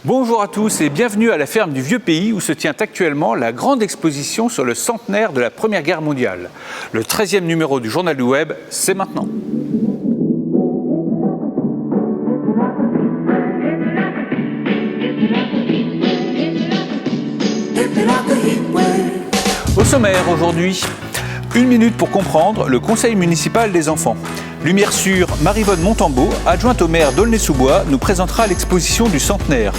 Bonjour à tous et bienvenue à la ferme du Vieux Pays où se tient actuellement la grande exposition sur le centenaire de la Première Guerre mondiale. Le 13e numéro du Journal du Web, c'est maintenant. Au sommaire aujourd'hui, 1 minute pour comprendre le conseil municipal des enfants. Lumière sur Maryvonne Montambeau, adjointe au maire d'Aulnay-sous-Bois, nous présentera l'exposition du centenaire.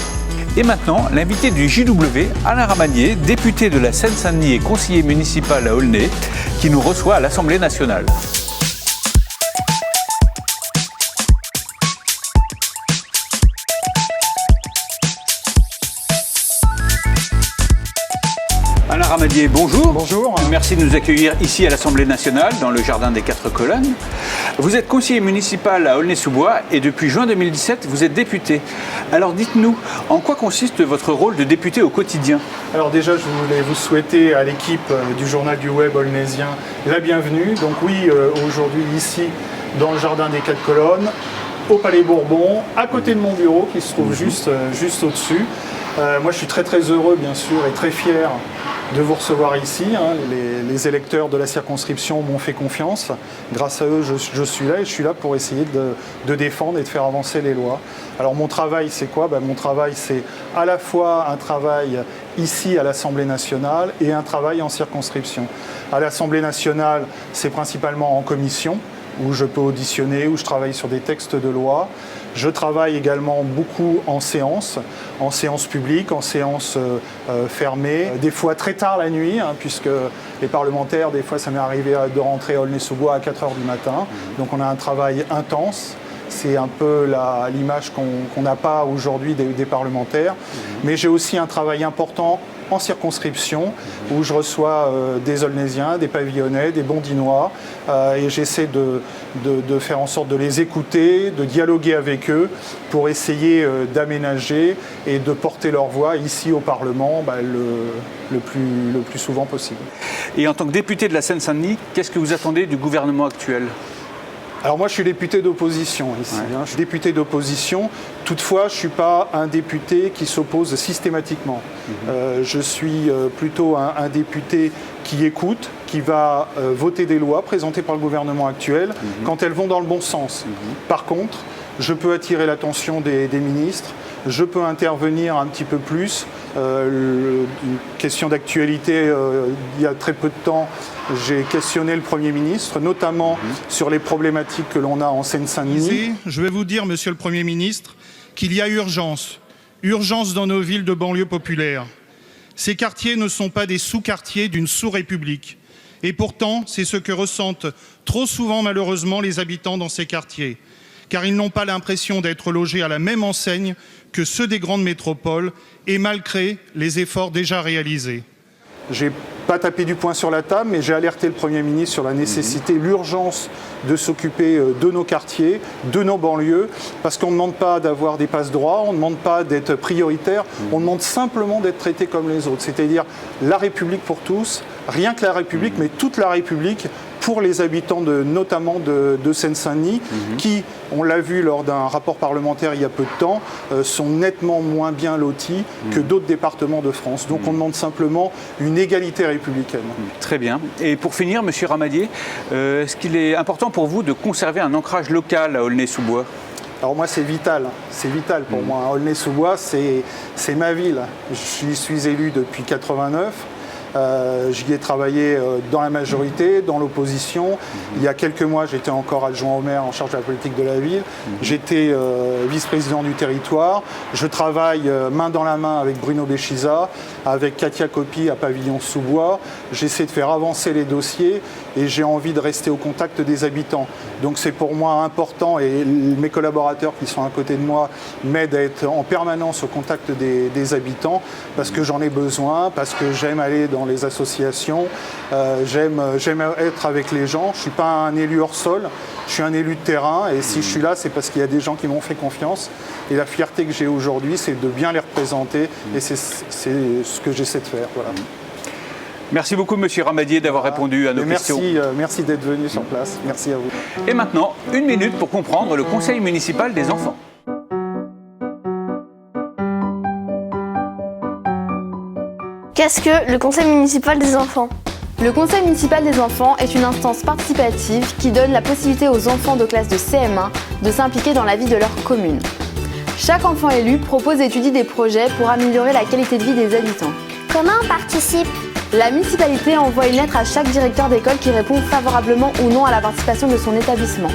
Et maintenant, l'invité du JW, Alain Ramadier, député de la Seine-Saint-Denis et conseiller municipal à Aulnay, qui nous reçoit à l'Assemblée nationale. Alain Ramadier, bonjour. Bonjour. Merci de nous accueillir ici à l'Assemblée nationale, dans le jardin des 4 colonnes. Vous êtes conseiller municipal à Aulnay-sous-Bois et depuis juin 2017, vous êtes député. Alors dites-nous, en quoi consiste votre rôle de député au quotidien ? Alors déjà, je voulais vous souhaiter à l'équipe du Journal du Web aulnaysien la bienvenue. Donc oui, aujourd'hui ici, dans le jardin des 4 colonnes, au Palais Bourbon, à côté de mon bureau qui se trouve juste au-dessus. Moi, je suis très heureux, bien sûr, et très fier de vous recevoir ici. Les électeurs de la circonscription m'ont fait confiance. Grâce à eux, je suis là et je suis là pour essayer de défendre et de faire avancer les lois. Alors mon travail, c'est quoi ? Mon travail, c'est à la fois un travail ici à l'Assemblée nationale et un travail en circonscription. À l'Assemblée nationale, c'est principalement en commission, où je peux auditionner, où je travaille sur des textes de loi. Je travaille également beaucoup en séance publique, en séance fermée, des fois très tard la nuit, puisque les parlementaires, des fois ça m'est arrivé de rentrer à Aulnay-sous-Bois à 4 h du matin. Donc on a un travail intense. C'est un peu l'image qu'on n'a pas aujourd'hui des parlementaires. Mais j'ai aussi un travail important en circonscription où je reçois des Aulnaysiens, des Pavillonnais, des Bondinois et j'essaie de faire en sorte de les écouter, de dialoguer avec eux pour essayer d'aménager et de porter leur voix ici au Parlement le plus souvent possible. Et en tant que député de la Seine-Saint-Denis, qu'est-ce que vous attendez du gouvernement actuel ? Alors moi je suis député d'opposition ici, Je suis député d'opposition, toutefois je ne suis pas un député qui s'oppose systématiquement. Je suis plutôt un député qui écoute, qui va voter des lois présentées par le gouvernement actuel quand elles vont dans le bon sens. Par contre, je peux attirer l'attention des ministres, je peux intervenir un petit peu plus. Une question d'actualité, il y a très peu de temps, j'ai questionné le Premier ministre, notamment sur les problématiques que l'on a en Seine-Saint-Denis. Je vais vous dire, Monsieur le Premier ministre, qu'il y a urgence dans nos villes de banlieue populaire. Ces quartiers ne sont pas des sous-quartiers d'une sous-république. Et pourtant, c'est ce que ressentent trop souvent, malheureusement, les habitants dans ces quartiers. Car ils n'ont pas l'impression d'être logés à la même enseigne que ceux des grandes métropoles, et malgré les efforts déjà réalisés. J'ai pas tapé du poing sur la table, mais j'ai alerté le Premier ministre sur la nécessité, l'urgence de s'occuper de nos quartiers, de nos banlieues, parce qu'on ne demande pas d'avoir des passe-droits, on ne demande pas d'être prioritaire, on demande simplement d'être traité comme les autres, c'est-à-dire la République pour tous, rien que la République, mais toute la République pour les habitants notamment de Seine-Saint-Denis, qui, on l'a vu lors d'un rapport parlementaire il y a peu de temps, sont nettement moins bien lotis que d'autres départements de France. Donc on demande simplement une égalité républicaine. Très bien. Et pour finir, Monsieur Ramadier, est-ce qu'il est important pour vous de conserver un ancrage local à Aulnay-sous-Bois ? Alors moi, c'est vital pour moi. Aulnay-sous-Bois, c'est ma ville. Je suis élu depuis 89. J'y ai travaillé dans la majorité, dans l'opposition. Il y a quelques mois, j'étais encore adjoint au maire en charge de la politique de la ville. J'étais vice-président du territoire. Je travaille main dans la main avec Bruno Béchiza, avec Katia Coppi à Pavillon-sous-Bois. J'essaie de faire avancer les dossiers et j'ai envie de rester au contact des habitants. Donc c'est pour moi important et mes collaborateurs qui sont à côté de moi m'aident à être en permanence au contact des habitants parce que j'en ai besoin, parce que j'aime aller dans les associations, j'aime être avec les gens. Je ne suis pas un élu hors sol, je suis un élu de terrain et si je suis là, c'est parce qu'il y a des gens qui m'ont fait confiance. Et la fierté que j'ai aujourd'hui, c'est de bien les représenter et c'est ce que j'essaie de faire. Voilà. Merci beaucoup, Monsieur Ramadier, d'avoir répondu à nos questions. Merci d'être venu sur place. Merci à vous. Et maintenant, 1 minute pour comprendre le conseil municipal des enfants. Qu'est-ce que le conseil municipal des enfants? Le conseil municipal des enfants est une instance participative qui donne la possibilité aux enfants de classe de CM1 de s'impliquer dans la vie de leur commune. Chaque enfant élu propose et étudie des projets pour améliorer la qualité de vie des habitants. Comment on participe? La municipalité envoie une lettre à chaque directeur d'école qui répond favorablement ou non à la participation de son établissement.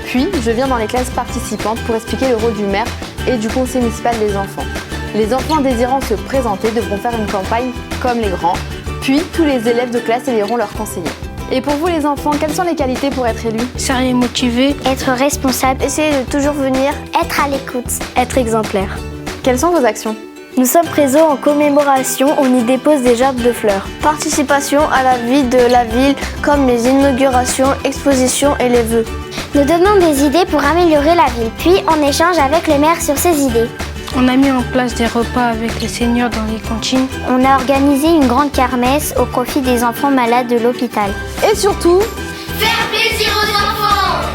Puis, je viens dans les classes participantes pour expliquer le rôle du maire et du conseil municipal des enfants. Les enfants désirant se présenter devront faire une campagne comme les grands, puis tous les élèves de classe éliront leurs conseillers. Et pour vous les enfants, quelles sont les qualités pour être élu? Sérieux et motivé, être responsable, essayer de toujours venir, être à l'écoute, être exemplaire. Quelles sont vos actions? Nous sommes présents en commémoration, on y dépose des gerbes de fleurs. Participation à la vie de la ville, comme les inaugurations, expositions et les vœux. Nous donnons des idées pour améliorer la ville, puis on échange avec le maire sur ces idées. On a mis en place des repas avec les seniors dans les cantines. On a organisé une grande kermesse au profit des enfants malades de l'hôpital. Et surtout, faire plaisir aux enfants!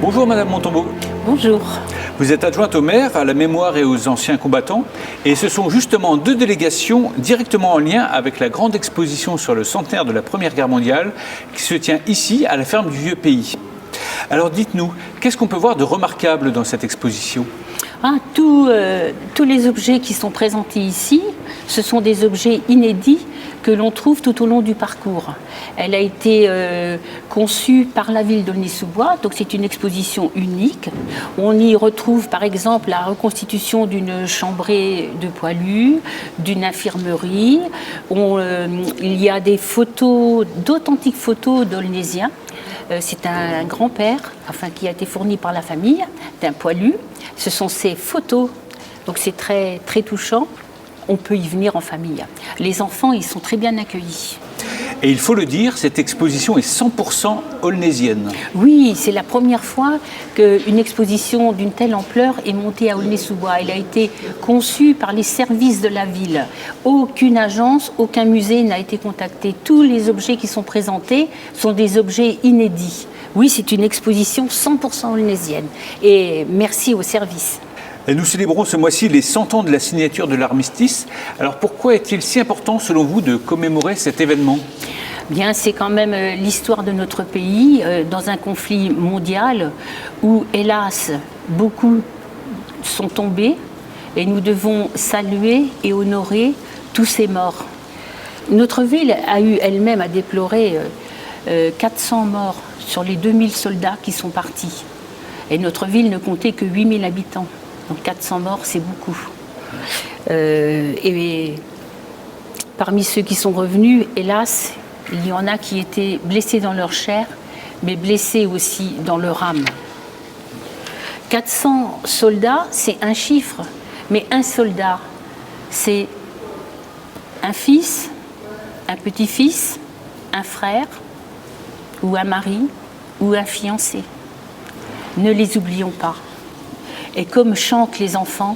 Bonjour Madame Montambeau. Bonjour. Vous êtes adjointe au maire, à la mémoire et aux anciens combattants. Et ce sont justement deux délégations directement en lien avec la grande exposition sur le centenaire de la Première Guerre mondiale qui se tient ici, à la ferme du Vieux Pays. Alors dites-nous, qu'est-ce qu'on peut voir de remarquable dans cette exposition ? Tous les objets qui sont présentés ici, ce sont des objets inédits que l'on trouve tout au long du parcours. Elle a été conçue par la ville d'Aulnay-sous-Bois, donc c'est une exposition unique. On y retrouve par exemple la reconstitution d'une chambrée de poilus, d'une infirmerie. Il y a des photos, d'authentiques photos d'aulnésiens. C'est un grand-père, qui a été fourni par la famille, d'un poilu. Ce sont ces photos, donc c'est très, très touchant. On peut y venir en famille. Les enfants, ils sont très bien accueillis. Et il faut le dire, cette exposition est 100% aulnésienne. Oui, c'est la première fois qu'une exposition d'une telle ampleur est montée à Aulnay-sous-Bois. Elle a été conçue par les services de la ville. Aucune agence, aucun musée n'a été contacté. Tous les objets qui sont présentés sont des objets inédits. Oui, c'est une exposition 100% aulnésienne. Et merci aux services. Et nous célébrons ce mois-ci les 100 ans de la signature de l'armistice. Alors pourquoi est-il si important selon vous de commémorer cet événement ? Bien, c'est quand même l'histoire de notre pays dans un conflit mondial où, hélas, beaucoup sont tombés et nous devons saluer et honorer tous ces morts. Notre ville a eu elle-même à déplorer 400 morts sur les 2000 soldats qui sont partis. Et notre ville ne comptait que 8000 habitants. Donc 400 morts, c'est beaucoup. Et parmi ceux qui sont revenus, hélas, il y en a qui étaient blessés dans leur chair, mais blessés aussi dans leur âme. 400 soldats, c'est un chiffre, mais un soldat, c'est un fils, un petit-fils, un frère, ou un mari, ou un fiancé. Ne les oublions pas. Et comme chantent les enfants,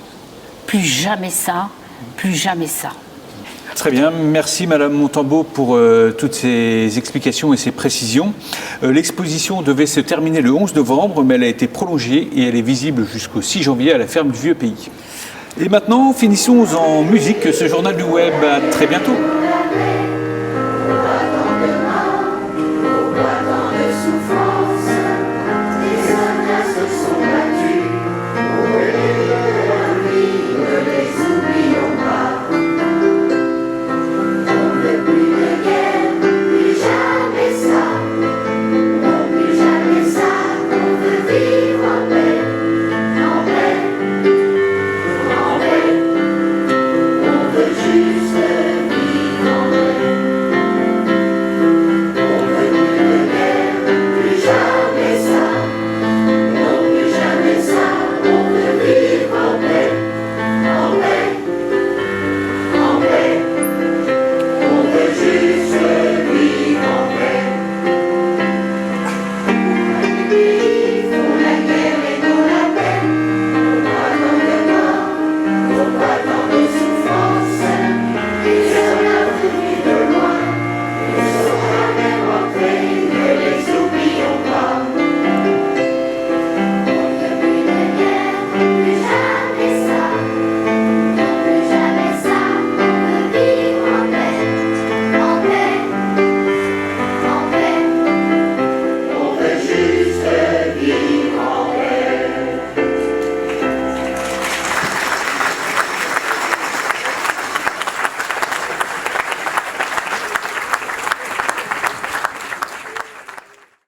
plus jamais ça, plus jamais ça. Très bien, merci Madame Montambeau pour toutes ces explications et ces précisions. L'exposition devait se terminer le 11 novembre, mais elle a été prolongée et elle est visible jusqu'au 6 janvier à la ferme du Vieux Pays. Et maintenant, finissons en musique ce journal du web. À très bientôt.